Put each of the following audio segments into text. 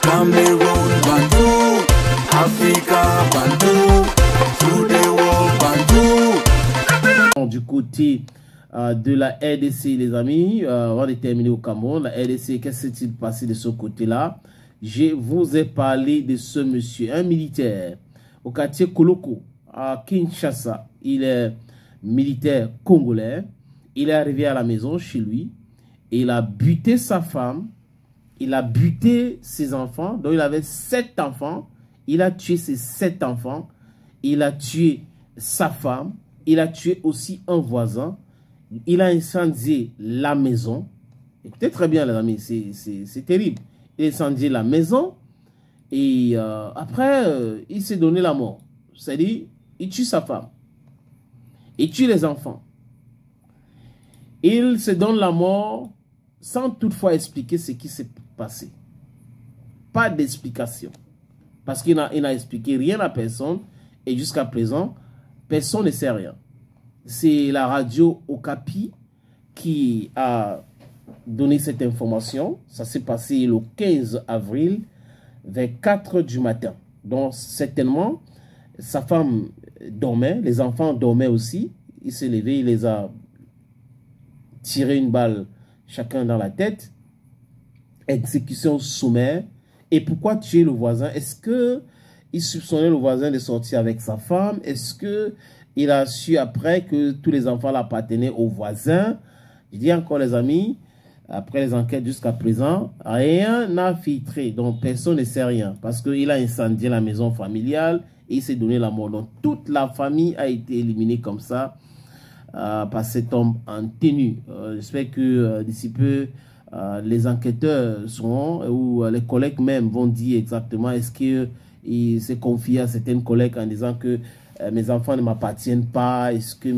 Cameroun, Bandou, Africa, Bandou, through the world, Bandou. Du côté de la RDC, les amis, on va déterminer au Cameroun. La RDC, qu'est-ce qui s'est passé de ce côté-là? Je vous ai parlé de ce monsieur, un militaire au quartier Koloko, à Kinshasa. Il est militaire congolais. Il est arrivé à la maison chez lui et il a buté sa femme. Il a buté ses enfants. Donc, il avait 7 enfants. Il a tué ses 7 enfants. Il a tué sa femme. Il a tué aussi un voisin. Il a incendié la maison. Écoutez très bien, les amis, c'est terrible. Il a incendié la maison. Et après, il s'est donné la mort. C'est-à-dire, il tue sa femme. Il tue les enfants. Il se donne la mort sans toutefois expliquer ce qui s'est passé. Pas d'explication. Parce qu'il n'a expliqué rien à personne. Et jusqu'à présent, personne ne sait rien. C'est la radio Okapi qui a donné cette information. Ça s'est passé le 15 avril vers 4 du matin. Donc, certainement, sa femme dormait. Les enfants dormaient aussi. Il s'est levé, il les a tiré une balle chacun dans la tête. Exécution sommaire. Et pourquoi tuer le voisin? Est-ce qu'il soupçonnait le voisin de sortir avec sa femme? Est-ce qu'il a su après que tous les enfants l'appartenaient au voisin? Je dis encore, les amis, après les enquêtes jusqu'à présent, rien n'a filtré. Donc personne ne sait rien. Parce qu'il a incendié la maison familiale et il s'est donné la mort. Donc toute la famille a été éliminée comme ça. Par cet homme en tenue. J'espère que d'ici peu, les enquêteurs seront, ou les collègues même vont dire exactement est-ce qu'il s'est confié à certaines collègues en disant que mes enfants ne m'appartiennent pas. Est-ce que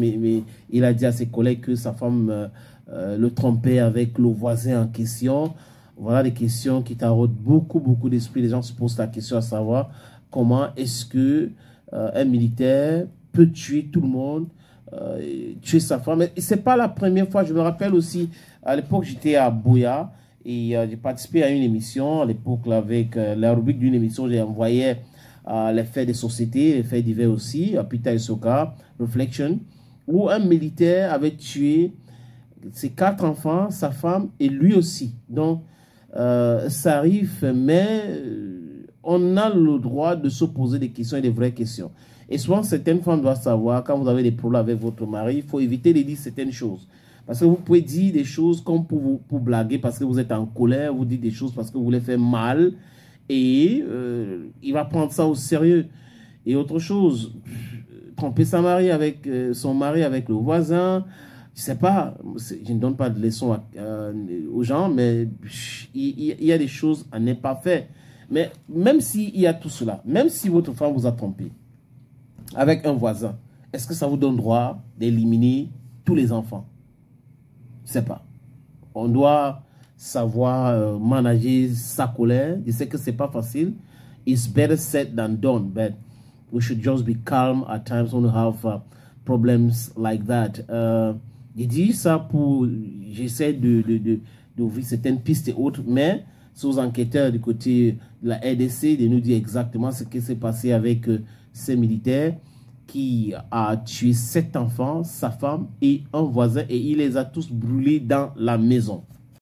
il a dit à ses collègues que sa femme le trompait avec le voisin en question? Voilà des questions qui taraudent beaucoup d'esprit. Les gens se posent la question à savoir comment est-ce que un militaire peut tuer tout le monde, tuer sa femme. Et c'est pas la première fois. Je me rappelle aussi, à l'époque, j'étais à Boya et j'ai participé à une émission. À l'époque, avec la rubrique d'une émission, j'ai envoyé les faits des sociétés, les faits divers aussi, à Pita Soka, Reflection, où un militaire avait tué ses 4 enfants, sa femme et lui aussi. Donc, ça arrive, mais on a le droit de se poser des questions et des vraies questions. Et souvent, certaines femmes doivent savoir, quand vous avez des problèmes avec votre mari, il faut éviter de dire certaines choses. Parce que vous pouvez dire des choses comme pour blaguer, parce que vous êtes en colère, vous dites des choses parce que vous voulez faire mal. Et il va prendre ça au sérieux. Et autre chose, tromper son mari avec le voisin, je ne sais pas, je ne donne pas de leçons aux gens, mais il y a des choses à ne pas faire. Mais même s'il y a tout cela, même si votre femme vous a trompé avec un voisin, est-ce que ça vous donne droit d'éliminer tous les enfants? Je ne sais pas. On doit savoir manager sa colère. Je sais que ce n'est pas facile. It's better said than done, but we should just be calm at times when we have problems like that. Je dis ça pour... J'essaie d'ouvrir certaines pistes et autres, mais c'est aux enquêteurs du côté de la RDC de nous dire exactement ce qui s'est passé avec ces militaires qui a tué 7 enfants, sa femme et un voisin, et il les a tous brûlés dans la maison.